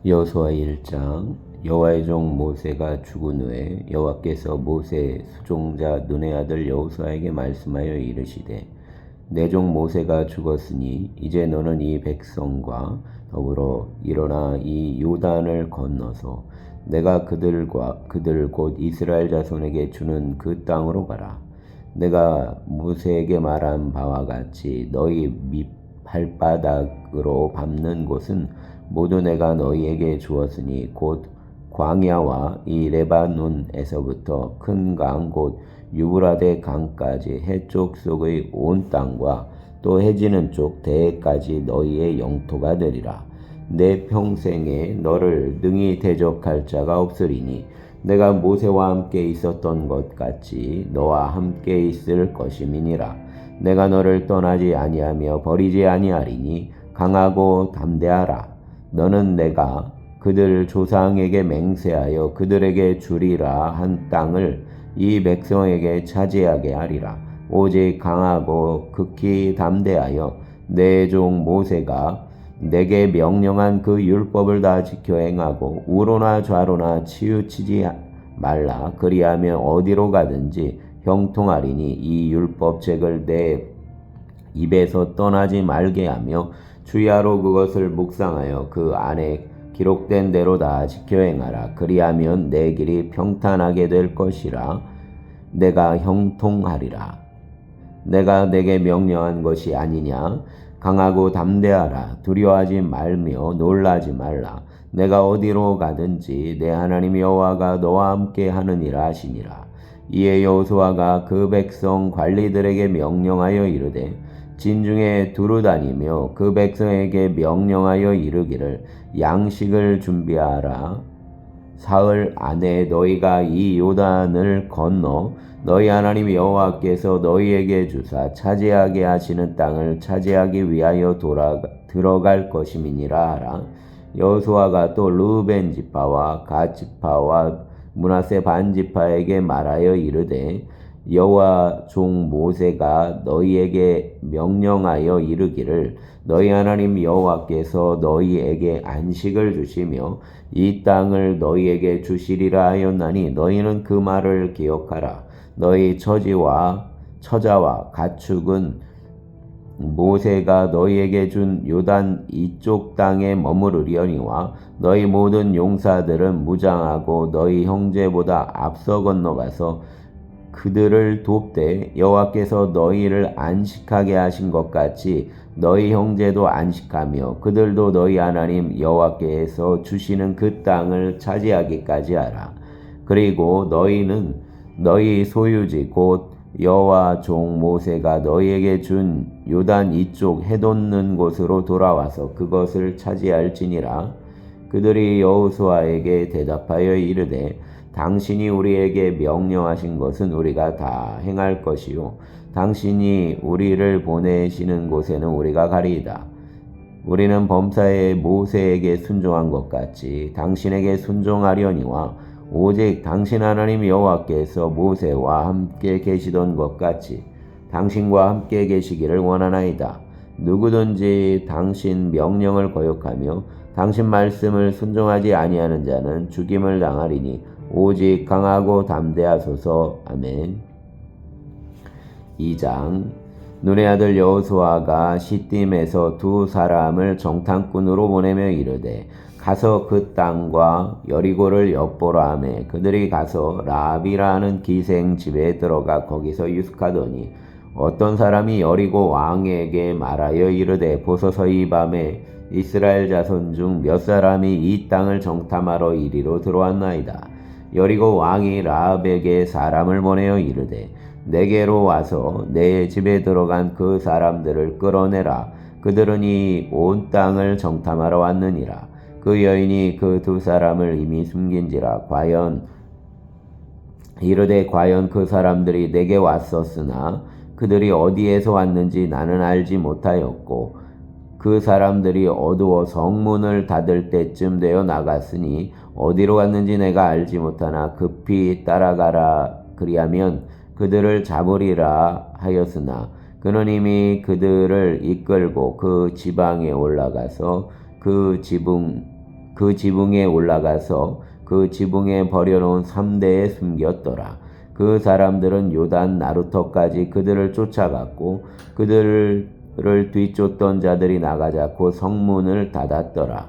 여호수아 1장. 여호와의 종 모세가 죽은 후에 여호와께서 모세 수종자 눈의 아들 여호수아에게 말씀하여 이르시되, 내 종 모세가 죽었으니 이제 너는 이 백성과 더불어 일어나 이 요단을 건너서 내가 그들 곧 이스라엘 자손에게 주는 그 땅으로 가라. 내가 모세에게 말한 바와 같이 너희 발바닥으로 밟는 곳은 모두 내가 너희에게 주었으니 곧 광야와 이 레바논에서부터 큰 강 곧 유브라데 강까지 해쪽 속의 온 땅과 또 해지는 쪽 대해까지 너희의 영토가 되리라. 내 평생에 너를 능히 대적할 자가 없으리니 내가 모세와 함께 있었던 것 같이 너와 함께 있을 것임이니라. 내가 너를 떠나지 아니하며 버리지 아니하리니 강하고 담대하라. 너는 내가 그들 조상에게 맹세하여 그들에게 주리라 한 땅을 이 백성에게 차지하게 하리라. 오직 강하고 극히 담대하여 내 종 모세가 내게 명령한 그 율법을 다 지켜 행하고 우로나 좌로나 치우치지 말라. 그리하면 어디로 가든지 형통하리니 이 율법책을 내 입에서 떠나지 말게 하며 주야로 그것을 묵상하여 그 안에 기록된 대로 다 지켜 행하라. 그리하면 내 길이 평탄하게 될 것이라. 내가 형통하리라. 내가 내게 명령한 것이 아니냐? 강하고 담대하라. 두려워하지 말며 놀라지 말라. 내가 어디로 가든지 내 하나님 여호와가 너와 함께 하느니라 하시니라. 이에 여호수아가 그 백성 관리들에게 명령하여 이르되, 진중에 두루 다니며 그 백성에게 명령하여 이르기를, 양식을 준비하라. 사흘 안에 너희가 이 요단을 건너 너희 하나님 여호와께서 너희에게 주사 차지하게 하시는 땅을 차지하기 위하여 들어갈 것임이니라 하라. 여호수아가 또 르우벤 지파와 갓 지파와 므낫세 반 지파에게 말하여 이르되, 여호와 종 모세가 너희에게 명령하여 이르기를, 너희 하나님 여호와께서 너희에게 안식을 주시며 이 땅을 너희에게 주시리라 하였나니 너희는 그 말을 기억하라. 너희 처자와 가축은 모세가 너희에게 준 요단 이쪽 땅에 머무르려니와 너희 모든 용사들은 무장하고 너희 형제보다 앞서 건너가서 그들을 돕되 여호와께서 너희를 안식하게 하신 것 같이 너희 형제도 안식하며 그들도 너희 하나님 여호와께서 주시는 그 땅을 차지하기까지 하라. 그리고 너희는 너희 소유지 곧 여호와 종 모세가 너희에게 준 요단 이쪽 해돋는 곳으로 돌아와서 그것을 차지할지니라. 그들이 여호수아에게 대답하여 이르되, 당신이 우리에게 명령하신 것은 우리가 다 행할 것이요 당신이 우리를 보내시는 곳에는 우리가 가리이다. 우리는 범사에 모세에게 순종한 것 같이 당신에게 순종하려니와 오직 당신 하나님 여호와께서 모세와 함께 계시던 것 같이 당신과 함께 계시기를 원하나이다. 누구든지 당신 명령을 거역하며 당신 말씀을 순종하지 아니하는 자는 죽임을 당하리니 오직 강하고 담대하소서. 아멘. 2장. 눈의 아들 여호수아가 시딤에서 두 사람을 정탐꾼으로 보내며 이르되, 가서 그 땅과 여리고를 엿보라 하매 그들이 가서 라합이라 하는 기생 집에 들어가 거기서 유숙하더니, 어떤 사람이 여리고 왕에게 말하여 이르되, 보소서 이 밤에 이스라엘 자손 중 몇 사람이 이 땅을 정탐하러 이리로 들어왔나이다. 여리고 왕이 라합에게 사람을 보내어 이르되, 내게로 와서 내 집에 들어간 그 사람들을 끌어내라. 그들은 이 온 땅을 정탐하러 왔느니라. 그 여인이 그 두 사람을 이미 숨긴지라. 이르되 과연 그 사람들이 내게 왔었으나 그들이 어디에서 왔는지 나는 알지 못하였고, 그 사람들이 어두워 성문을 닫을 때쯤 되어 나갔으니 어디로 갔는지 내가 알지 못하나 급히 따라가라. 그리하면 그들을 잡으리라 하였으나 그는 이미 그들을 이끌고 그 지방에 올라가서 그 그 지붕에 올라가서 그 지붕에 버려놓은 3대에 숨겼더라. 그 사람들은 요단 나루터까지 그들을 쫓아갔고 그들을 뒤쫓던 자들이 나가자고 성문을 닫았더라.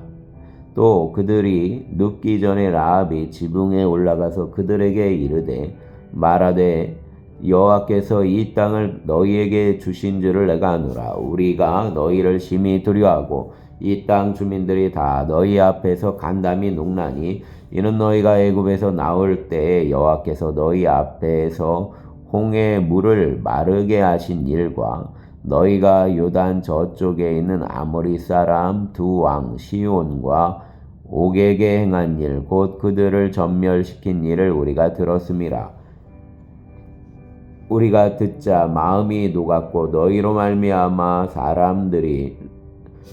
또 그들이 눕기 전에 라합이 지붕에 올라가서 그들에게 이르되 말하되 여호와께서 이 땅을 너희에게 주신 줄을 내가 아노라. 우리가 너희를 심히 두려워하고 이 땅 주민들이 다 너희 앞에서 간담이 녹나니 이는 너희가 애굽에서 나올 때에 여호와께서 너희 앞에서 홍해 물을 마르게 하신 일과 너희가 요단 저쪽에 있는 아모리 사람 두 왕 시온과 옥에게 행한 일 곧 그들을 전멸시킨 일을 우리가 들었음이라. 우리가 듣자 마음이 녹았고 너희로 말미암아 사람들이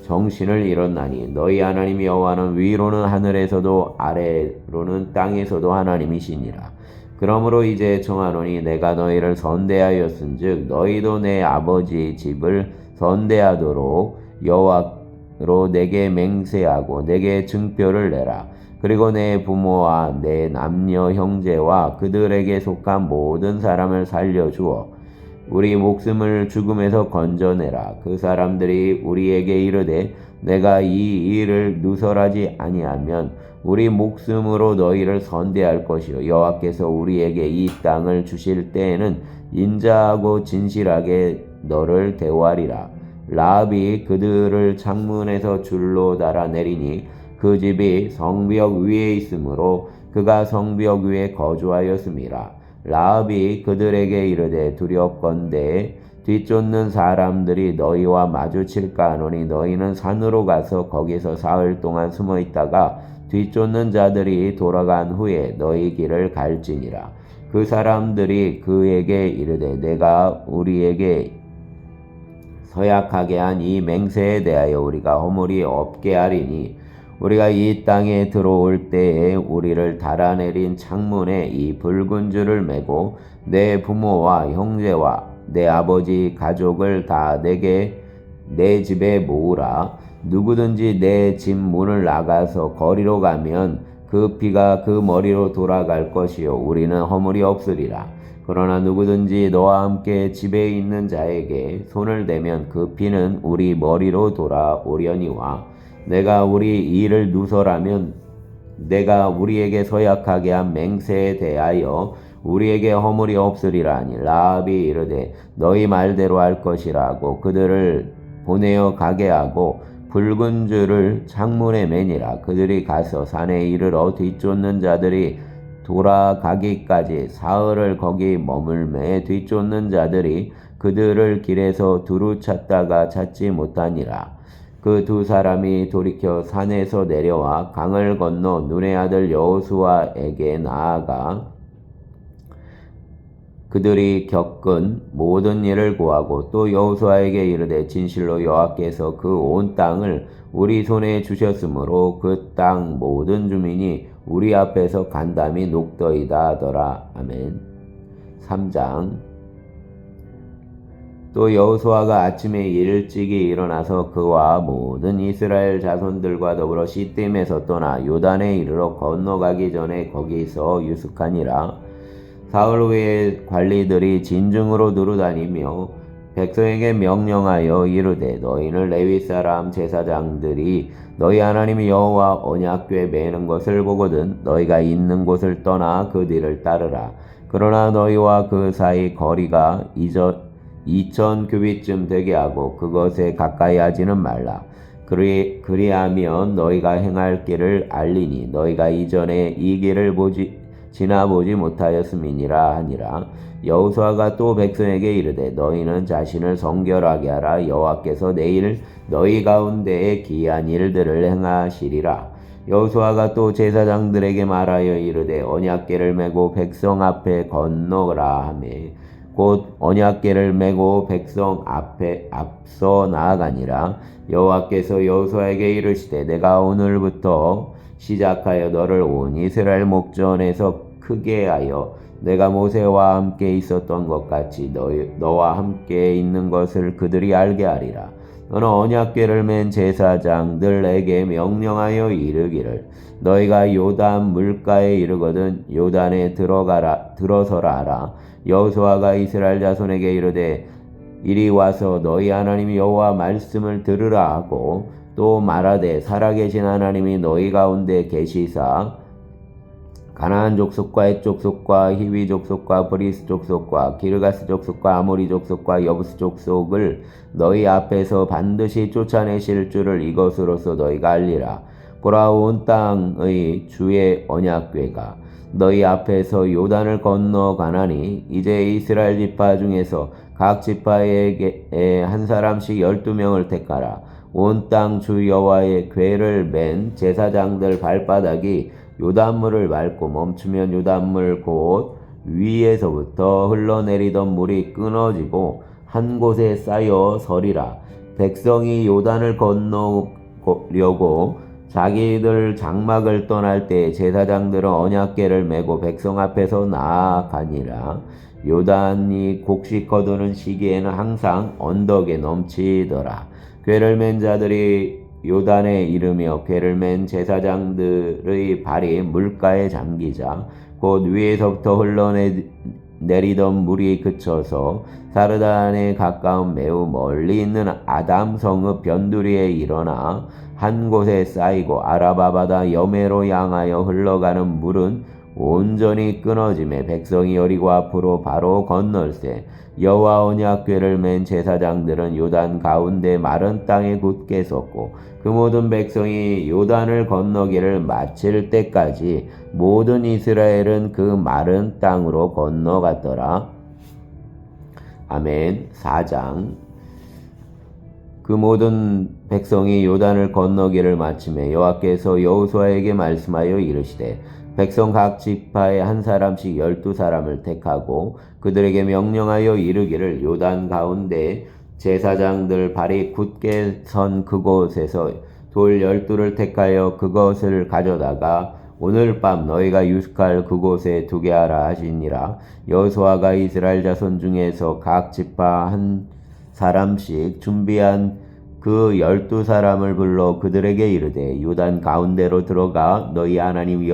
정신을 잃었나니 너희 하나님 여호와는 위로는 하늘에서도 아래로는 땅에서도 하나님이시니라. 그러므로 이제 청하노니 내가 너희를 선대하였은즉 너희도 내 아버지 집을 선대하도록 여호와로 내게 맹세하고 내게 증표를 내라. 그리고 내 부모와 내 남녀 형제와 그들에게 속한 모든 사람을 살려주어 우리 목숨을 죽음에서 건져내라. 그 사람들이 우리에게 이르되 내가 이 일을 누설하지 아니하면 우리 목숨으로 너희를 선대할 것이요 여호와께서 우리에게 이 땅을 주실 때에는 인자하고 진실하게 너를 대우하리라. 라합이 그들을 창문에서 줄로 달아내리니 그 집이 성벽 위에 있으므로 그가 성벽 위에 거주하였음이라. 라합이 그들에게 이르되 두렵건대 뒤쫓는 사람들이 너희와 마주칠까 하노니 너희는 산으로 가서 거기서 사흘 동안 숨어 있다가 뒤쫓는 자들이 돌아간 후에 너희 길을 갈지니라. 그 사람들이 그에게 이르되 내가 우리에게 서약하게 한 이 맹세에 대하여 우리가 허물이 없게 하리니 우리가 이 땅에 들어올 때에 우리를 달아내린 창문에 이 붉은 줄을 매고 내 부모와 형제와 내 아버지 가족을 다 내게 내 집에 모으라. 누구든지 내 집 문을 나가서 거리로 가면 그 피가 그 머리로 돌아갈 것이요 우리는 허물이 없으리라. 그러나 누구든지 너와 함께 집에 있는 자에게 손을 대면 그 피는 우리 머리로 돌아오려니와 내가 우리 일을 누설하면 내가 우리에게 서약하게 한 맹세에 대하여 우리에게 허물이 없으리라 하니 라합이 이르되 너희 말대로 할 것이라고 그들을 보내어 가게 하고 붉은 줄을 창문에 매니라. 그들이 가서 산에 이르러 뒤쫓는 자들이 돌아가기까지 사흘을 거기 머물매 뒤쫓는 자들이 그들을 길에서 두루 찾다가 찾지 못하니라. 그 두 사람이 돌이켜 산에서 내려와 강을 건너 눈의 아들 여호수아에게 나아가 그들이 겪은 모든 일을 고하고 또 여호수아에게 이르되 진실로 여호와께서 그 온 땅을 우리 손에 주셨으므로 그 땅 모든 주민이 우리 앞에서 간담이 녹더이다 하더라. 아멘. 3장. 또 여호수아가 아침에 일찍이 일어나서 그와 모든 이스라엘 자손들과 더불어 시딤에서 떠나 요단에 이르러 건너가기 전에 거기서 유숙하니라. 사흘 후에 관리들이 진중으로 두루다니며 백성에게 명령하여 이르되 너희는 레위 사람 제사장들이 너희 하나님 여호와 언약궤 매는 것을 보거든 너희가 있는 곳을 떠나 그 뒤를 따르라. 그러나 너희와 그 사이 거리가 2000 규빗쯤 되게 하고 그것에 가까이 하지는 말라. 그리하면 너희가 행할 길을 알리니 너희가 이전에 이 길을 지나보지 못하였음이니라 하니라. 여호수아가 또 백성에게 이르되 너희는 자신을 성결하게 하라. 여호와께서 내일 너희 가운데에 기이한 일들을 행하시리라. 여호수아가 또 제사장들에게 말하여 이르되 언약궤를 메고 백성 앞에 건너라 하며 곧 언약궤를 메고 백성 앞에 앞서 나아가니라. 여호와께서 여호수아에게 이르시되 내가 오늘부터 시작하여 너를 온 이스라엘 목전에서 크게 하여 내가 모세와 함께 있었던 것 같이 너와 함께 있는 것을 그들이 알게 하리라. 너는 언약궤를 맨 제사장들에게 명령하여 이르기를 너희가 요단 물가에 이르거든 요단에 들어서라 하라. 여호수아가 이스라엘 자손에게 이르되 이리 와서 너희 하나님 여호와 말씀을 들으라 하고 또 말하되 살아계신 하나님이 너희 가운데 계시사 가나안 족속과 헷 족속과 히위 족속과 브리스 족속과 기르가스 족속과 아모리 족속과 여부스 족속을 너희 앞에서 반드시 쫓아내실 줄을 이것으로서 너희가 알리라. 보라 온 땅의 주의 언약궤가 너희 앞에서 요단을 건너 가나니 이제 이스라엘 지파 중에서 각 지파에게 한 사람씩 12명을 택하라. 온 땅 주 여호와의 궤를 맨 제사장들 발바닥이 요단물을 밟고 멈추면 요단물 곧 위에서부터 흘러내리던 물이 끊어지고 한 곳에 쌓여 서리라. 백성이 요단을 건너려고 자기들 장막을 떠날 때 제사장들은 언약궤를 메고 백성 앞에서 나아가니라. 요단이 곡식 거두는 시기에는 항상 언덕에 넘치더라. 궤를 맨 자들이 요단에 이르며 궤를 맨 제사장들의 발이 물가에 잠기자 곧 위에서부터 흘러내리던 물이 그쳐서 사르단에 가까운 매우 멀리 있는 아담 성읍 변두리에 일어나 한 곳에 쌓이고 아라바 바다 여매로 향하여 흘러가는 물은 온전히 끊어짐에 백성이 여리고 앞으로 바로 건널세 여호와 언약궤를 맨 제사장들은 요단 가운데 마른 땅에 굳게 섰고 그 모든 백성이 요단을 건너기를 마칠 때까지 모든 이스라엘은 그 마른 땅으로 건너갔더라. 아멘. 4장. 그 모든 백성이 요단을 건너기를 마침에 여호와께서 여호수아에게 말씀하여 이르시되 백성 각 지파에 한 사람씩 12사람을 택하고 그들에게 명령하여 이르기를 요단 가운데 제사장들 발이 굳게 선 그곳에서 돌 12를 택하여 그것을 가져다가 오늘 밤 너희가 유숙할 그곳에 두게 하라 하시니라. 여호수아가 이스라엘 자손 중에서 각 지파 한 사람씩 준비한 그 12사람을 불러 그들에게 이르되 요단 가운데로 들어가 너희 하나님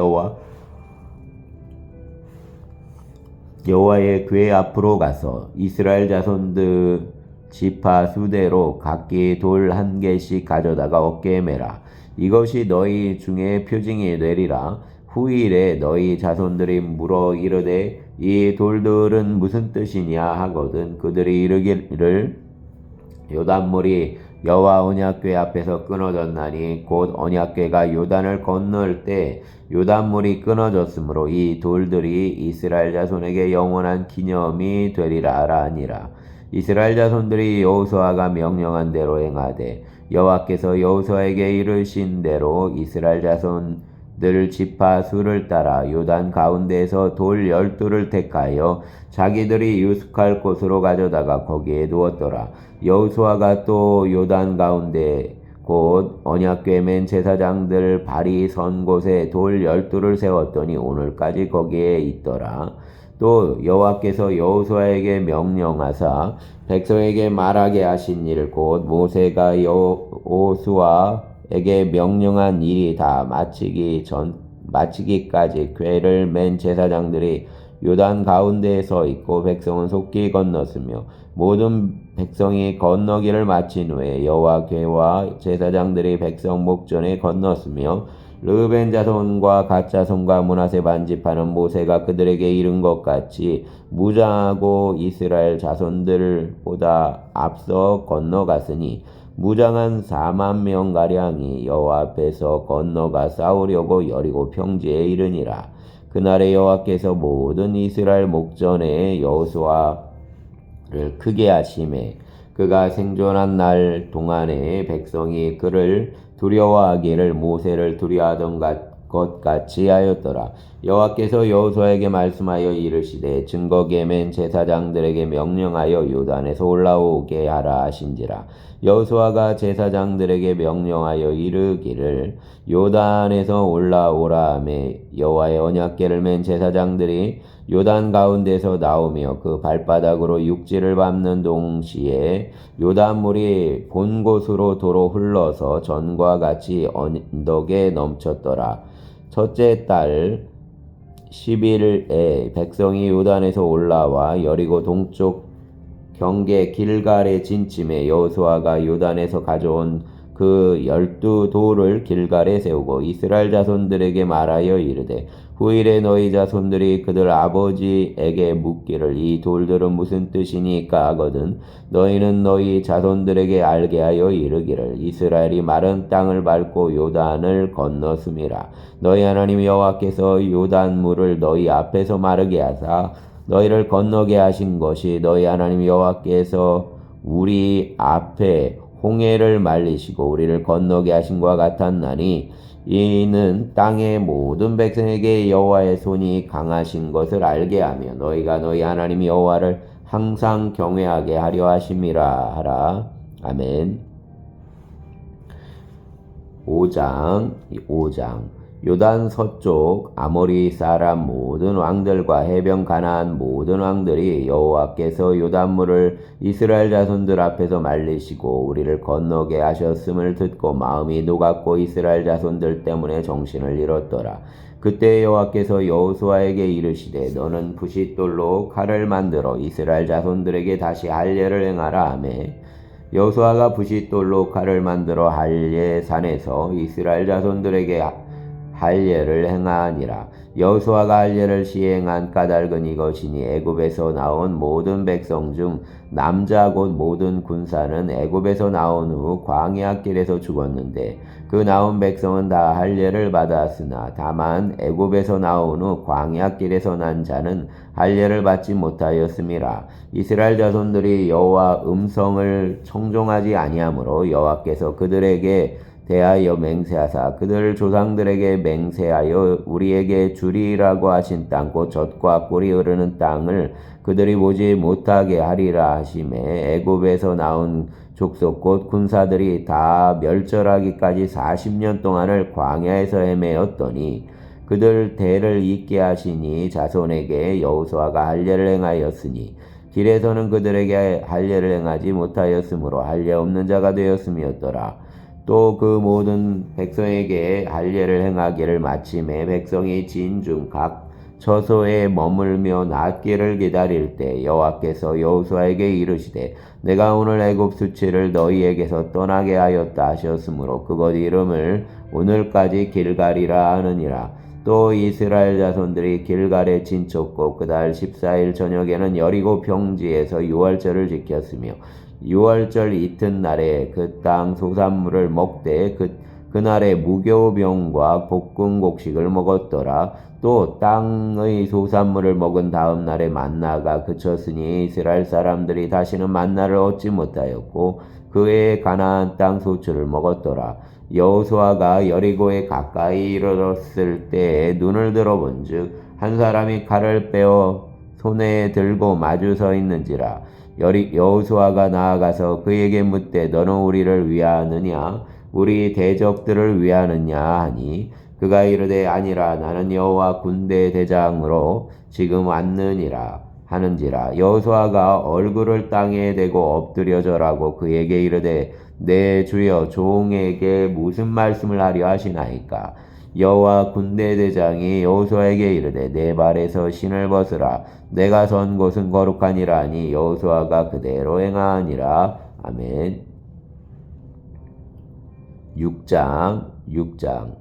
여호와의 궤 앞으로 가서 이스라엘 자손들 지파 수대로 각기 돌 1개씩 가져다가 어깨에 매라. 이것이 너희 중에 표징이 되리라. 후일에 너희 자손들이 물어 이르되 이 돌들은 무슨 뜻이냐 하거든 그들이 이르기를 요단물이 여호와 언약궤 앞에서 끊어졌나니 곧 언약궤가 요단을 건널 때 요단물이 끊어졌으므로 이 돌들이 이스라엘 자손에게 영원한 기념이 되리라 하니라. 이스라엘 자손들이 여호수아가 명령한 대로 행하되 여호와께서 여호수아에게 이르신 대로 이스라엘 자손들 지파 수를 따라 요단 가운데에서 돌 12를 택하여 자기들이 유숙할 곳으로 가져다가 거기에 두었더라. 여호수아가 또 요단 가운데 곧 언약궤 맨 제사장들 발이 선 곳에 돌 12를 세웠더니 오늘까지 거기에 있더라. 또 여호와께서 여호수아에게 명령하사 백성에게 말하게 하신 일 곧 모세가 여호수아에게 명령한 일이 다 마치기까지 궤를 맨 제사장들이 요단 가운데에 서 있고 백성은 속히 건넜으며 모든 백성이 건너기를 마친 후에 여호와 궤와 제사장들이 백성 목전에 건넜으며 르벤 자손과 갓 자손과 므낫세 반지파는 모세가 그들에게 이른 것 같이 무장하고 이스라엘 자손들보다 앞서 건너갔으니 무장한 4만 명가량이 여호와 앞에서 건너가 싸우려고 여리고 평지에 이르니라. 그날에 여호와께서 모든 이스라엘 목전에 여호수아를 크게 하심에 그가 생존한 날 동안에 백성이 그를 두려워하기를 모세를 두려워하던 것 같이 하였더라. 여호와께서 여호수아에게 말씀하여 이르시되 증거계 맨 제사장들에게 명령하여 요단에서 올라오게 하라 하신지라. 여호수아가 제사장들에게 명령하여 이르기를 요단에서 올라오라 하매 여호와의 언약궤를 맨 제사장들이 요단 가운데서 나오며 그 발바닥으로 육지를 밟는 동시에 요단물이 본 곳으로 도로 흘러서 전과 같이 언덕에 넘쳤더라. 첫째 달 10일에 백성이 요단에서 올라와 여리고 동쪽 경계 길갈에 진침해 여호수아가 요단에서 가져온 그 12돌을 길갈에 세우고 이스라엘 자손들에게 말하여 이르되 후일에 너희 자손들이 그들 아버지에게 묻기를 이 돌들은 무슨 뜻이니까 하거든 너희는 너희 자손들에게 알게 하여 이르기를 이스라엘이 마른 땅을 밟고 요단을 건넜음이라. 너희 하나님 여호와께서 요단물을 너희 앞에서 마르게 하사 너희를 건너게 하신 것이 너희 하나님 여호와께서 우리 앞에 홍해를 말리시고 우리를 건너게 하신 것과 같았나니 이는 땅의 모든 백성에게 여호와의 손이 강하신 것을 알게 하며 너희가 너희 하나님 여호와를 항상 경외하게 하려 하심이라 하라. 아멘. 5장 요단 서쪽 아모리 사람 모든 왕들과 해변 가나안 모든 왕들이 여호와께서 요단물을 이스라엘 자손들 앞에서 말리시고 우리를 건너게 하셨음을 듣고 마음이 녹았고 이스라엘 자손들 때문에 정신을 잃었더라. 그때 여호와께서 여호수아에게 이르시되 너는 부싯돌로 칼을 만들어 이스라엘 자손들에게 다시 할례를 행하라 하매 여호수아가 부싯돌로 칼을 만들어 할례 산에서 이스라엘 자손들에게 할례를 행하니라. 여호수아가 할례를 시행한 까닭은 이것이니 애굽에서 나온 모든 백성 중 남자 곧 모든 군사는 애굽에서 나온 후 광야 길에서 죽었는데 그 나온 백성은 다 할례를 받았으나 다만 애굽에서 나온 후 광야 길에서 난 자는 할례를 받지 못하였음이라. 이스라엘 자손들이 여호와 음성을 청종하지 아니하므로 여호와께서 그들에게 대하여 맹세하사 그들 조상들에게 맹세하여 우리에게 주리라고 하신 땅 곧 젖과 꿀이 흐르는 땅을 그들이 보지 못하게 하리라 하심에 애굽에서 나온 족속 곧 군사들이 다 멸절하기까지 40년 동안을 광야에서 헤매었더니 그들 대를 잇게 하시니 자손에게 여호수아가 할례를 행하였으니 길에서는 그들에게 할례를 행하지 못하였으므로 할례 없는 자가 되었음이었더라. 또 그 모든 백성에게 할례를 행하기를 마침에 백성이 진중 각 처소에 머물며 낫기를 기다릴 때 여호와께서 여호수아에게 이르시되 내가 오늘 애굽 수치를 너희에게서 떠나게 하였다 하셨으므로 그것 이름을 오늘까지 길갈이라 하느니라. 또 이스라엘 자손들이 길갈에 진쳤고 그달 14일 저녁에는 여리고 평지에서 유월절을 지켰으며 유월절 이튿날에 그 땅 소산물을 먹되 그날에 무교병과 볶은 곡식을 먹었더라. 또 땅의 소산물을 먹은 다음 날에 만나가 그쳤으니 이스라엘 사람들이 다시는 만나를 얻지 못하였고 그 해에 가나안 땅 소출을 먹었더라. 여호수아가 여리고에 가까이 이르렀을 때에 눈을 들어본즉 한 사람이 칼을 빼어 손에 들고 마주 서 있는지라. 여호수아가 나아가서 그에게 묻되 너는 우리를 위하느냐 우리 대적들을 위하느냐 하니 그가 이르되 아니라 나는 여호와 군대 대장으로 지금 왔느니라 하는지라. 여호수아가 얼굴을 땅에 대고 엎드려 절하고 그에게 이르되 내 주여 종에게 무슨 말씀을 하려 하시나이까. 여호와 군대 대장이 여호수아에게 이르되 내 발에서 신을 벗으라 내가 선 곳은 거룩하니라 하니 여호수아가 그대로 행하니라. 아멘. 6장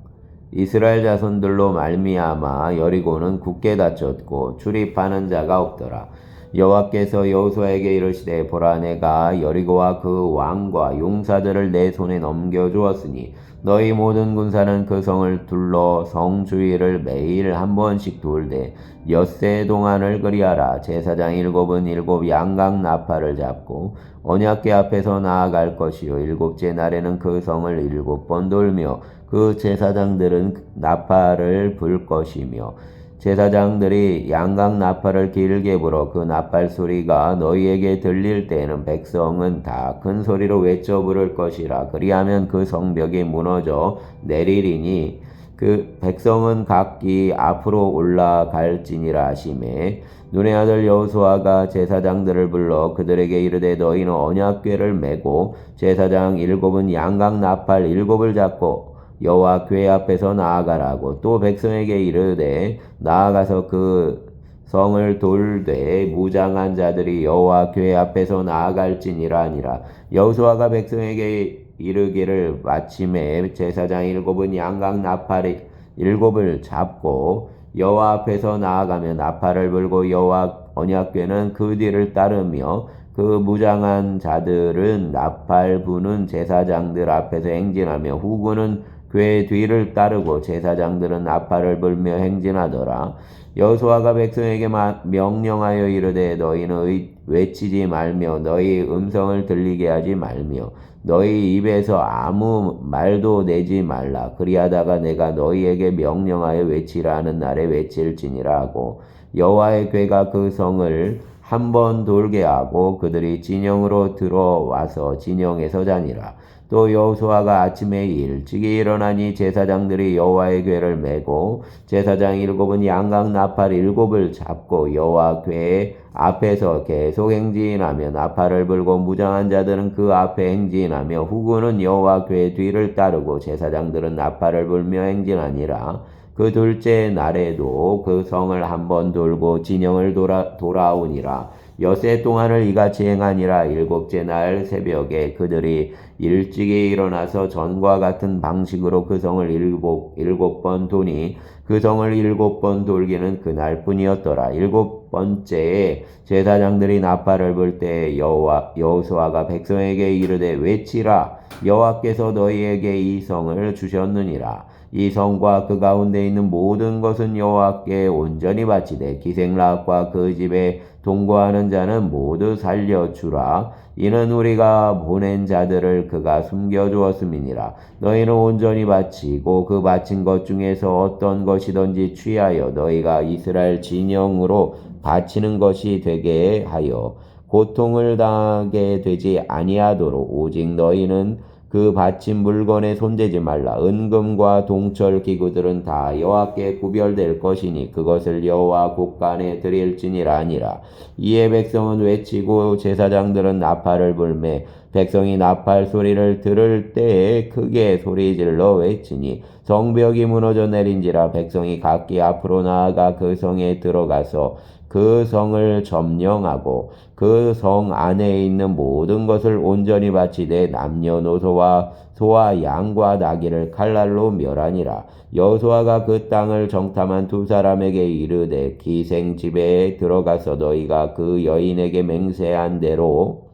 이스라엘 자손들로 말미암아 여리고는 굳게 닫혔고 출입하는 자가 없더라. 여호와께서 여호수아에게 이르시되 보라 내가 여리고와 그 왕과 용사들을 내 손에 넘겨주었으니 너희 모든 군사는 그 성을 둘러 성 주위를 매일 한 번씩 돌되 엿새 동안을 그리하라. 제사장 7은 7 양각 나팔을 잡고 언약궤 앞에서 나아갈 것이요 7째 날에는 그 성을 7번 돌며 그 제사장들은 나팔을 불 것이며 제사장들이 양각 나팔을 길게 불어 그 나팔 소리가 너희에게 들릴 때에는 백성은 다 큰 소리로 외쳐 부를 것이라. 그리하면 그 성벽이 무너져 내리리니 그 백성은 각기 앞으로 올라갈지니라 하시매 눈의 아들 여호수아가 제사장들을 불러 그들에게 이르되 너희는 언약궤를 메고 제사장 7은 양각 나팔 7을 잡고 여호와 궤 앞에서 나아가라고 또 백성에게 이르되 나아가서 그 성을 돌되 무장한 자들이 여호와 궤 앞에서 나아갈지니라 하니라. 여호수아가 백성에게 이르기를 마침에 제사장 7은 양각 나팔 7을 잡고 여호와 앞에서 나아가며 나팔을 불고 여호와 언약궤는 그 뒤를 따르며 그 무장한 자들은 나팔 부는 제사장들 앞에서 행진하며 후군은 궤 뒤를 따르고 제사장들은 나팔을 불며 행진하더라. 여호수아가 백성에게 명령하여 이르되 너희는 외치지 말며 너희 음성을 들리게 하지 말며 너희 입에서 아무 말도 내지 말라. 그리하다가 내가 너희에게 명령하여 외치라 하는 날에 외칠지니라 하고 여호와의 궤가 그 성을 한 번 돌게 하고 그들이 진영으로 들어와서 진영에 서자니라. 또 여호수아가 아침에 일찍이 일어나니 제사장들이 여호와의 궤를 메고 제사장 7은 양각 나팔 7을 잡고 여호와 궤 앞에서 계속 행진하며 나팔을 불고 무장한 자들은 그 앞에 행진하며 후군은 여호와 궤 뒤를 따르고 제사장들은 나팔을 불며 행진하니라. 그 둘째 날에도 그 성을 한 번 돌고 진영을 돌아오니라. 엿새 동안을 이같이 행하니라. 7째 날 새벽에 그들이 일찍이 일어나서 전과 같은 방식으로 그 성을 일곱 번 도니 그 성을 7번 돌기는 그날뿐이었더라. 7번째에 제사장들이 나팔을 불 때 여호수아가 백성에게 이르되 외치라. 여호와께서 너희에게 이 성을 주셨느니라. 이 성과 그 가운데 있는 모든 것은 여호와께 온전히 바치되 기생락과 그 집에 동거하는 자는 모두 살려주라. 이는 우리가 보낸 자들을 그가 숨겨주었음이니라. 너희는 온전히 바치고 그 바친 것 중에서 어떤 것이든지 취하여 너희가 이스라엘 진영으로 바치는 것이 되게 하여 고통을 당하게 되지 아니하도록 오직 너희는 그 바친 물건에 손대지 말라. 은금과 동철 기구들은 다 여호와께 구별될 것이니 그것을 여호와 곳간에 드릴지니라 하니라. 이에 백성은 외치고 제사장들은 나팔을 불매 백성이 나팔 소리를 들을 때에 크게 소리질러 외치니 성벽이 무너져 내린지라. 백성이 각기 앞으로 나아가 그 성에 들어가서 그 성을 점령하고 그 성 안에 있는 모든 것을 온전히 바치되 남녀노소와 소와 양과 나귀를 칼날로 멸하니라. 여호수아가 그 땅을 정탐한 두 사람에게 이르되 기생 집에 들어가서 너희가 그 여인에게 맹세한 대로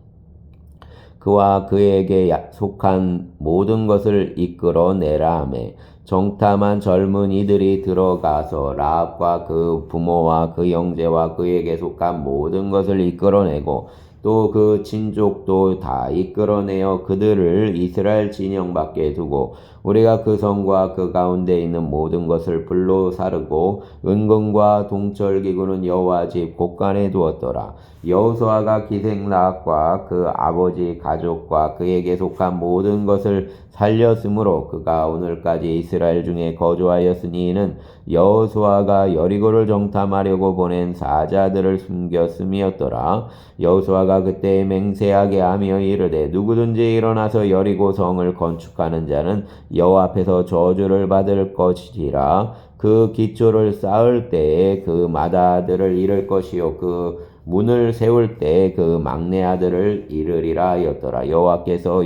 그와 그에게 속한 모든 것을 이끌어내라 하매 정탐한 젊은이들이 들어가서 라합과 그 부모와 그 형제와 그에게 속한 모든 것을 이끌어내고 또 그 친족도 다 이끌어내어 그들을 이스라엘 진영 밖에 두고 우리가 그 성과 그 가운데 있는 모든 것을 불로 사르고 은금과 동철기구는 여호와 집 곳간에 두었더라. 여호수아가 기생락과 그 아버지 가족과 그에게 속한 모든 것을 살렸으므로 그가 오늘까지 이스라엘 중에 거주하였으니 이는 여호수아가 여리고를 정탐하려고 보낸 사자들을 숨겼음이었더라. 여호수아가 그때 맹세하게 하며 이르되 누구든지 일어나서 여리고 성을 건축하는 자는 여호와 앞에서 저주를 받을 것이라. 그 기초를 쌓을 때에 그 맏아들을 잃을 것이요 그 문을 세울 때 그 막내 아들을 잃으리라 하였더라. 여호와께서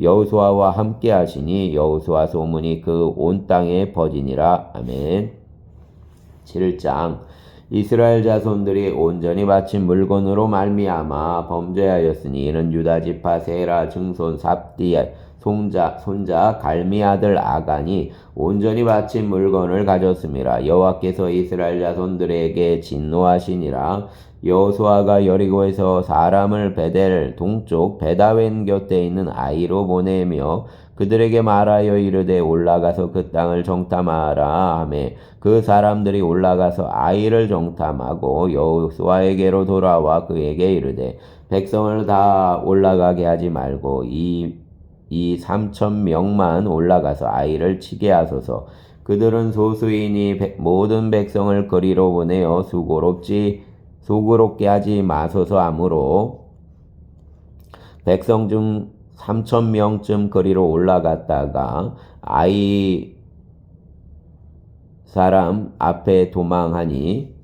여호수아와 함께 하시니 여호수아 소문이 그 온 땅에 퍼지니라. 아멘. 7장 이스라엘 자손들이 온전히 바친 물건으로 말미암아 범죄하였으니 이는 유다 지파 세라 증손 삽디 손자 갈미 아들 아간이 온전히 바친 물건을 가졌음이라. 여호와께서 이스라엘 자손들에게 진노하시니라. 여호수아가 여리고에서 사람을 베델 동쪽 베다웬 곁에 있는 아이로 보내며 그들에게 말하여 이르되 올라가서 그 땅을 정탐하라 하매 그 사람들이 올라가서 아이를 정탐하고 여호수아에게로 돌아와 그에게 이르되 백성을 다 올라가게 하지 말고 이 3,000명만 올라가서 아이를 치게 하소서. 그들은 소수이니 모든 백성을 거리로 보내어 수고롭게 하지 마소서 하므로 백성 중 3,000명쯤 거리로 올라갔다가 아이 사람 앞에 도망하니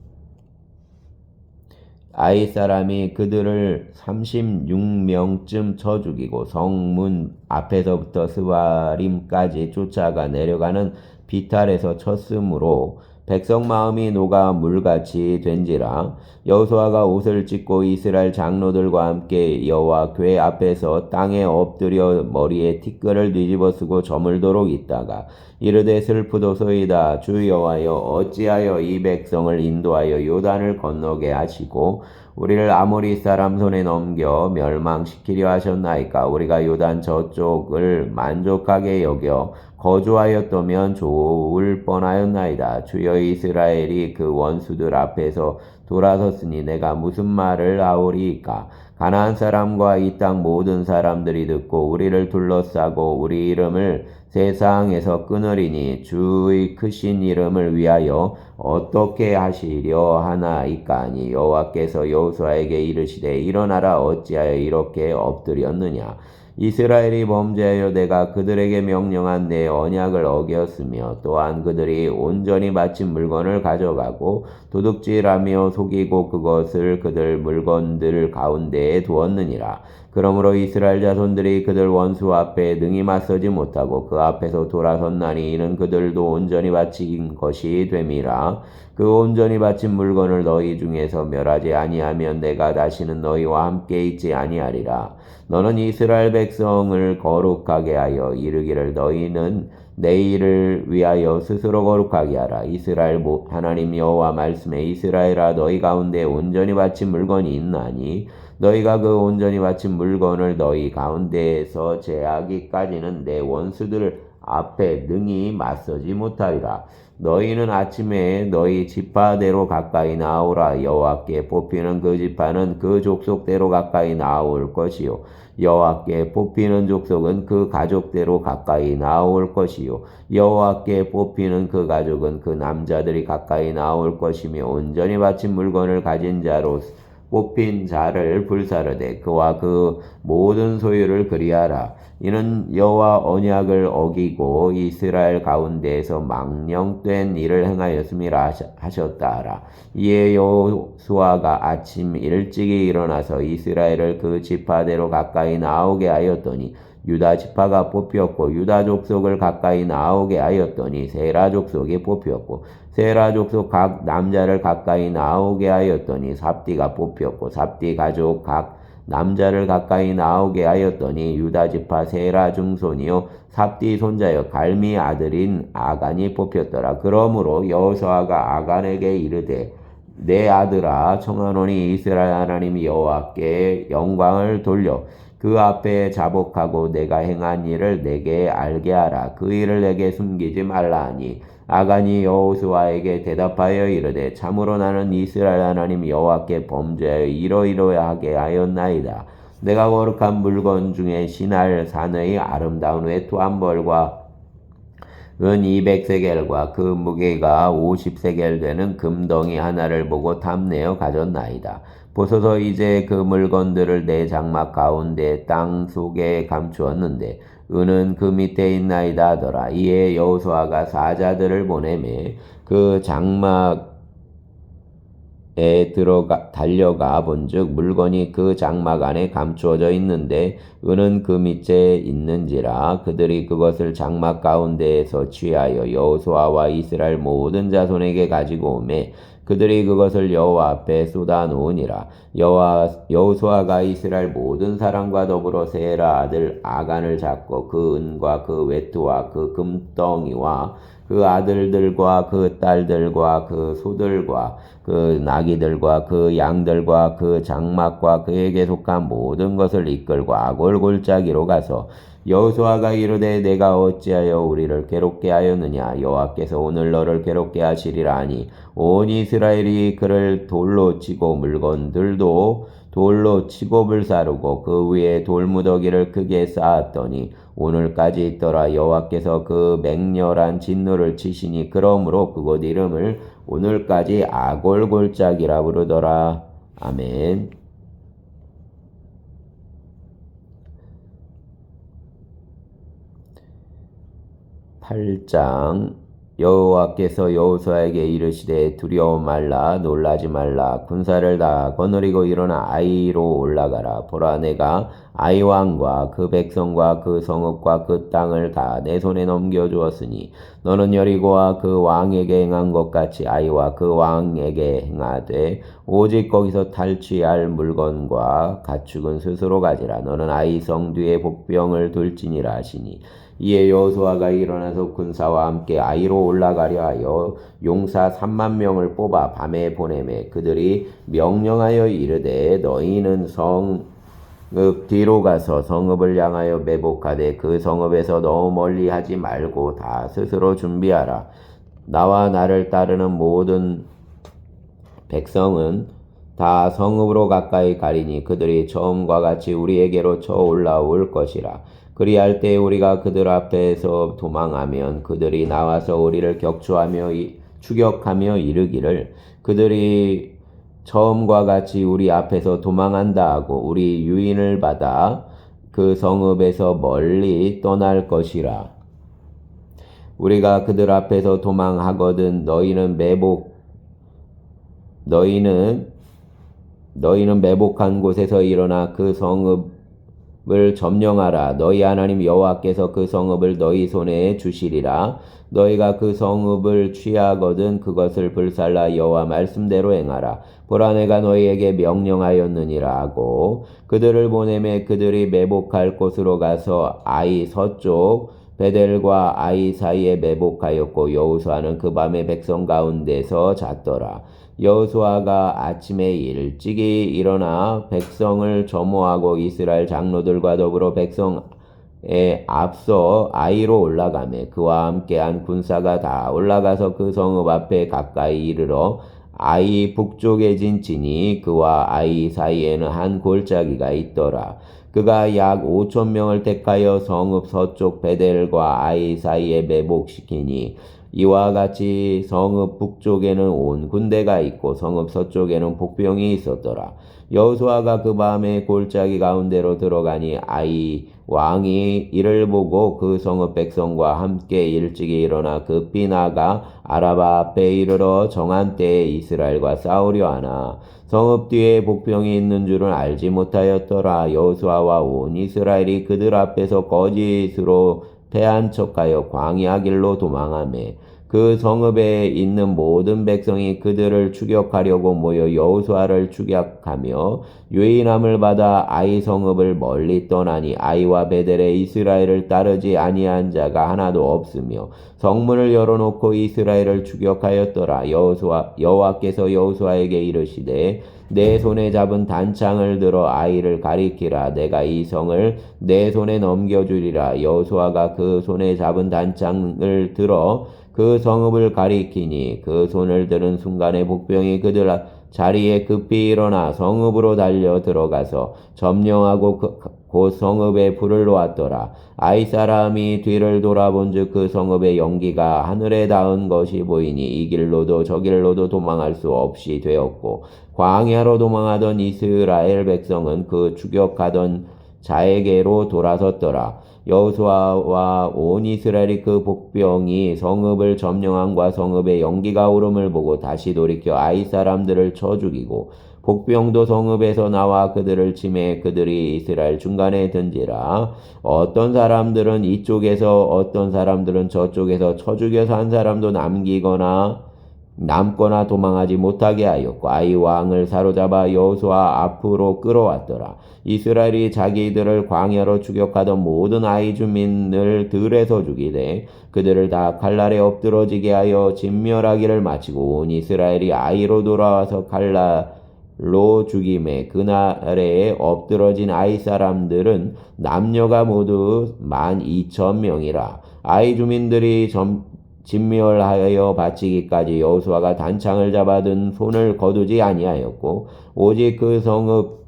아이 사람이 그들을 36명쯤 쳐 죽이고 성문 앞에서부터 스바림까지 쫓아가 내려가는 비탈에서 쳤으므로 백성 마음이 녹아 물같이 된지라. 여호수아가 옷을 찢고 이스라엘 장로들과 함께 여호와 궤 앞에서 땅에 엎드려 머리에 티끌을 뒤집어 쓰고 저물도록 있다가 이르되 슬프도소이다. 주 여호와여 어찌하여 이 백성을 인도하여 요단을 건너게 하시고 우리를 아모리 사람 손에 넘겨 멸망시키려 하셨나이까. 우리가 요단 저쪽을 만족하게 여겨 거주하였다면 좋을 뻔하였나이다. 주여 이스라엘이 그 원수들 앞에서 돌아섰으니 내가 무슨 말을 하오리이까. 가나안 사람과 이 땅 모든 사람들이 듣고 우리를 둘러싸고 우리 이름을 세상에서 끊으리니 주의 크신 이름을 위하여 어떻게 하시려 하나이까니. 여호와께서 여호수아에게 이르시되 일어나라. 어찌하여 이렇게 엎드렸느냐. 이스라엘이 범죄하여 내가 그들에게 명령한 내 언약을 어겼으며 또한 그들이 온전히 바친 물건을 가져가고 도둑질하며 속이고 그것을 그들 물건들 가운데에 두었느니라. 그러므로 이스라엘 자손들이 그들 원수 앞에 능히 맞서지 못하고 그 앞에서 돌아섰나니 이는 그들도 온전히 바친 것이 됨이라. 그 온전히 바친 물건을 너희 중에서 멸하지 아니하면 내가 다시는 너희와 함께 있지 아니하리라. 너는 이스라엘 백성을 거룩하게 하여 이르기를 너희는 내일을 위하여 스스로 거룩하게 하라. 이스라엘 하나님 여호와 말씀에 이스라엘아 너희 가운데 온전히 바친 물건이 있나니 너희가 그 온전히 바친 물건을 너희 가운데에서 제하기까지는 내 원수들 앞에 능히 맞서지 못하리라. 너희는 아침에 너희 지파대로 가까이 나오라. 여호와께 뽑히는 그 지파는 그 족속대로 가까이 나올 것이요 여호와께 뽑히는 족속은 그 가족대로 가까이 나올 것이요 여호와께 뽑히는 그 가족은 그 남자들이 가까이 나올 것이며 온전히 바친 물건을 가진 자로 뽑힌 자를 불사르되 그와 그 모든 소유를 그리하라. 이는 여호와 언약을 어기고 이스라엘 가운데에서 망령된 일을 행하였음이라 하셨다 하라. 이에 여호수아가 아침 일찍이 일어나서 이스라엘을 그 지파대로 가까이 나오게 하였더니 유다 지파가 뽑혔고 유다 족속을 가까이 나오게 하였더니 세라 족속이 뽑혔고 세라 족속 각 남자를 가까이 나오게 하였더니 삽디가 뽑혔고 삽디 가족 각 남자를 가까이 나오게 하였더니 유다 지파 세라 중손이요 삽디 손자여 갈미 아들인 아간이 뽑혔더라. 그러므로 여호수아가 아간에게 이르되 내 아들아 청하노니 이스라엘 하나님 여호와께 영광을 돌려 그 앞에 자복하고 내가 행한 일을 내게 알게 하라. 그 일을 내게 숨기지 말라 하니 아간이 여호수아에게 대답하여 이르되 참으로 나는 이스라엘 하나님 여호와께 범죄하여 이러이러하게 하였나이다. 내가 거룩한 물건 중에 신할 산의 아름다운 외투 한 벌과 은 200세겔과 그 무게가 50세겔 되는 금덩이 하나를 보고 탐내어 가졌나이다. 보소서 이제 그 물건들을 내 장막 가운데 땅 속에 감추었는데 은은 그 밑에 있나이다 하더라. 이에 여호수아가 사자들을 보내매 그 장막에 달려가 본즉 물건이 그 장막 안에 감추어져 있는데 은은 그 밑에 있는지라. 그들이 그것을 장막 가운데에서 취하여 여호수아와 이스라엘 모든 자손에게 가지고 오매 그들이 그것을 여호와 앞에 쏟아 놓으니라. 여호수아가 이스라엘 모든 사람과 더불어 세라 아들 아간을 잡고 그 은과 그 외투와 그 금덩이와 그 아들들과 그 딸들과 그 소들과 그 나귀들과 그 양들과 그 장막과 그에게 속한 모든 것을 이끌고 아골 골짜기로 가서 여호수아가 이르되 내가 어찌하여 우리를 괴롭게 하였느냐. 여호와께서 오늘 너를 괴롭게 하시리라 하니 온 이스라엘이 그를 돌로 치고 물건들도 돌로 치고 불사르고 그 위에 돌무더기를 크게 쌓았더니 오늘까지 있더라. 여호와께서 그 맹렬한 진노를 치시니 그러므로 그곳 이름을 오늘까지 아골골짜기라 부르더라. 아멘. 8장. 여호와께서 여호수아에게 이르시되 두려워 말라 놀라지 말라 군사를 다 거느리고 일어나 아이로 올라가라. 보라 내가 아이 왕과 그 백성과 그 성읍과 그 땅을 다 내 손에 넘겨주었으니 너는 여리고와 그 왕에게 행한 것 같이 아이와 그 왕에게 행하되 오직 거기서 탈취할 물건과 가축은 스스로 가지라. 너는 아이 성 뒤에 복병을 둘지니라 하시니 이에 여호수아가 일어나서 군사와 함께 아이로 올라가려 하여 용사 3만 명을 뽑아 밤에 보내매 그들이 명령하여 이르되 너희는 성읍 뒤로 가서 성읍을 향하여 매복하되 그 성읍에서 너무 멀리 하지 말고 다 스스로 준비하라. 나와 나를 따르는 모든 백성은 다 성읍으로 가까이 가리니 그들이 처음과 같이 우리에게로 쳐 올라올 것이라. 그리할 때 우리가 그들 앞에서 도망하면 그들이 나와서 우리를 격추하며 추격하며 이르기를 그들이 처음과 같이 우리 앞에서 도망한다 하고 우리 유인을 받아 그 성읍에서 멀리 떠날 것이라. 우리가 그들 앞에서 도망하거든 너희는 매복한 곳에서 일어나 그 성읍을 점령하라. 너희 하나님 여호와께서 그 성읍을 너희 손에 주시리라. 너희가 그 성읍을 취하거든 그것을 불살라 여호와 말씀대로 행하라. 보라 내가 너희에게 명령하였느니라 하고 그들을 보내매 그들이 매복할 곳으로 가서 아이 서쪽 베델과 아이 사이에 매복하였고 여호수아는 그 밤에 백성 가운데서 잤더라. 여호수아가 아침에 일찍이 일어나 백성을 점호하고 이스라엘 장로들과 더불어 백성에 앞서 아이로 올라가매 그와 함께한 군사가 다 올라가서 그 성읍 앞에 가까이 이르러 아이 북쪽에 진치니 그와 아이 사이에는 한 골짜기가 있더라. 그가 약 5,000명을 택하여 성읍 서쪽 베델과 아이 사이에 매복시키니 이와 같이 성읍 북쪽에는 온 군대가 있고 성읍 서쪽에는 복병이 있었더라. 여호수아가 그 밤에 골짜기 가운데로 들어가니 아이 왕이 이를 보고 그 성읍 백성과 함께 일찍이 일어나 급히 나가 아라바 앞에 이르러 정한 때에 이스라엘과 싸우려 하나 성읍 뒤에 복병이 있는 줄은 알지 못하였더라. 여호수아와 온 이스라엘이 그들 앞에서 거짓으로 패한 척하여 광야 길로 도망하매 그 성읍에 있는 모든 백성이 그들을 추격하려고 모여 여호수아를 추격하며 유인함을 받아 아이 성읍을 멀리 떠나니 아이와 베델에 이스라엘을 따르지 아니한 자가 하나도 없으며 성문을 열어놓고 이스라엘을 추격하였더라. 여호와께서 여호수아에게 이르시되 내 손에 잡은 단창을 들어 아이를 가리키라. 내가 이 성을 내 손에 넘겨주리라. 여호수아가 그 손에 잡은 단창을 들어 그 성읍을 가리키니 그 손을 드는 순간에 복병이 그들 자리에 급히 일어나 성읍으로 달려 들어가서 점령하고 곧 성읍에 불을 놓았더라. 아이 사람이 뒤를 돌아본즉 그 성읍의 연기가 하늘에 닿은 것이 보이니 이 길로도 저 길로도 도망할 수 없이 되었고 광야로 도망하던 이스라엘 백성은 그 추격하던 자에게로 돌아섰더라. 여호수아와 온 이스라엘이 그 복병이 성읍을 점령함과 성읍의 연기가 오름을 보고 다시 돌이켜 아이 사람들을 쳐 죽이고 복병도 성읍에서 나와 그들을 치매 그들이 이스라엘 중간에 든지라. 어떤 사람들은 이쪽에서 어떤 사람들은 저쪽에서 쳐 죽여서 한 사람도 남거나 도망하지 못하게 하였고 아이 왕을 사로잡아 여호수아 앞으로 끌어왔더라. 이스라엘이 자기들을 광야로 추격하던 모든 아이 주민을 들에서 죽이되 그들을 다 칼날에 엎드러지게 하여 진멸하기를 마치고 온 이스라엘이 아이로 돌아와서 칼날을 칼로 죽임에 그날에 엎드러진 아이 사람들은 남녀가 모두 12,000명이라. 아이 주민들이 진멸하여 바치기까지 여호수아가 단창을 잡아든 손을 거두지 아니하였고 오직 그 성읍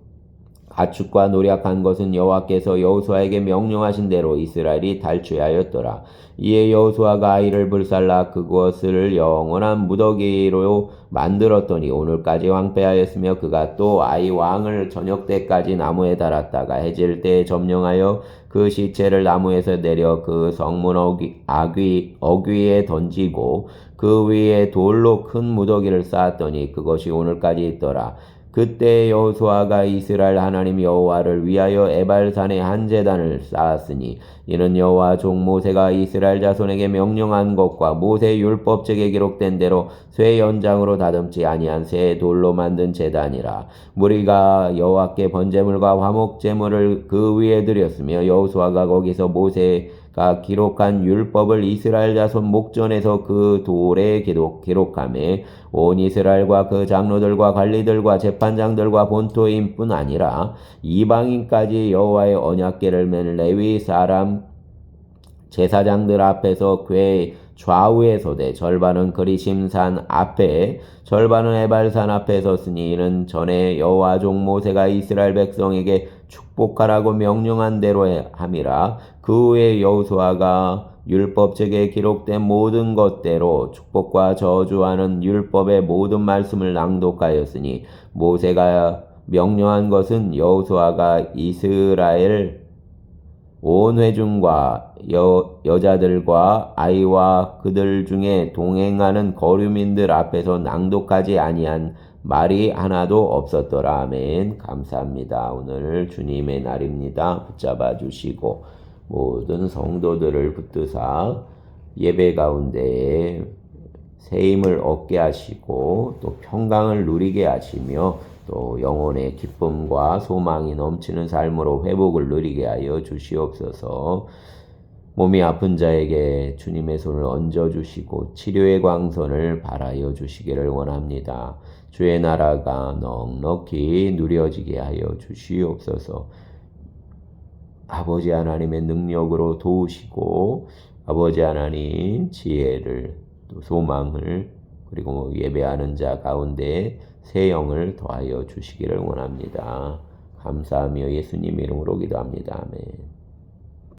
가축과 노략한 것은 여호와께서 여호수아에게 명령하신 대로 이스라엘이 탈취하였더라. 이에 여호수아가 아이를 불살라 그것을 영원한 무더기로 만들었더니 오늘까지 왕패하였으며 그가 또 아이 왕을 저녁 때까지 나무에 달았다가 해질 때에 점령하여 그 시체를 나무에서 내려 그 성문 어귀에 던지고 그 위에 돌로 큰 무더기를 쌓았더니 그것이 오늘까지 있더라. 그때 여호수아가 이스라엘 하나님 여호와를 위하여 에발산에 한 제단을 쌓았으니 이는 여호와 종 모세가 이스라엘 자손에게 명령한 것과 모세 율법책에 기록된 대로 쇠 연장으로 다듬지 아니한 새 돌로 만든 제단이라. 무리가 여호와께 번제물과 화목제물을 그 위에 드렸으며 여호수아가 거기서 모세가 기록한 율법을 이스라엘 자손 목전에서 그 돌에 기록하매 온 이스라엘과 그 장로들과 관리들과 재판장들과 본토인뿐 아니라 이방인까지 여호와의 언약궤를 맨 레위 사람 제사장들 앞에서 궤 좌우에 서되 절반은 그리심산 앞에 절반은 에발산 앞에 섰으니 이는 전에 여호와 종 모세가 이스라엘 백성에게 축복하라고 명령한 대로 함이라. 그 후에 여호수아가 율법책에 기록된 모든 것대로 축복과 저주하는 율법의 모든 말씀을 낭독하였으니 모세가 명령한 것은 여호수아가 이스라엘 온 회중과 여자들과 아이와 그들 중에 동행하는 거류민들 앞에서 낭독하지 아니한 말이 하나도 없었더라. 아멘. 감사합니다. 오늘 주님의 날입니다. 붙잡아 주시고 모든 성도들을 붙드사 예배 가운데에 새 힘을 얻게 하시고 또 평강을 누리게 하시며 또 영혼의 기쁨과 소망이 넘치는 삶으로 회복을 누리게 하여 주시옵소서. 몸이 아픈 자에게 주님의 손을 얹어주시고 치료의 광선을 발하여 주시기를 원합니다. 주의 나라가 넉넉히 누려지게 하여 주시옵소서. 아버지 하나님의 능력으로 도우시고 아버지 하나님 지혜를 또 소망을 그리고 예배하는 자 가운데 새 영을 더하여 주시기를 원합니다. 감사하며 예수님 이름으로 기도합니다. 아멘.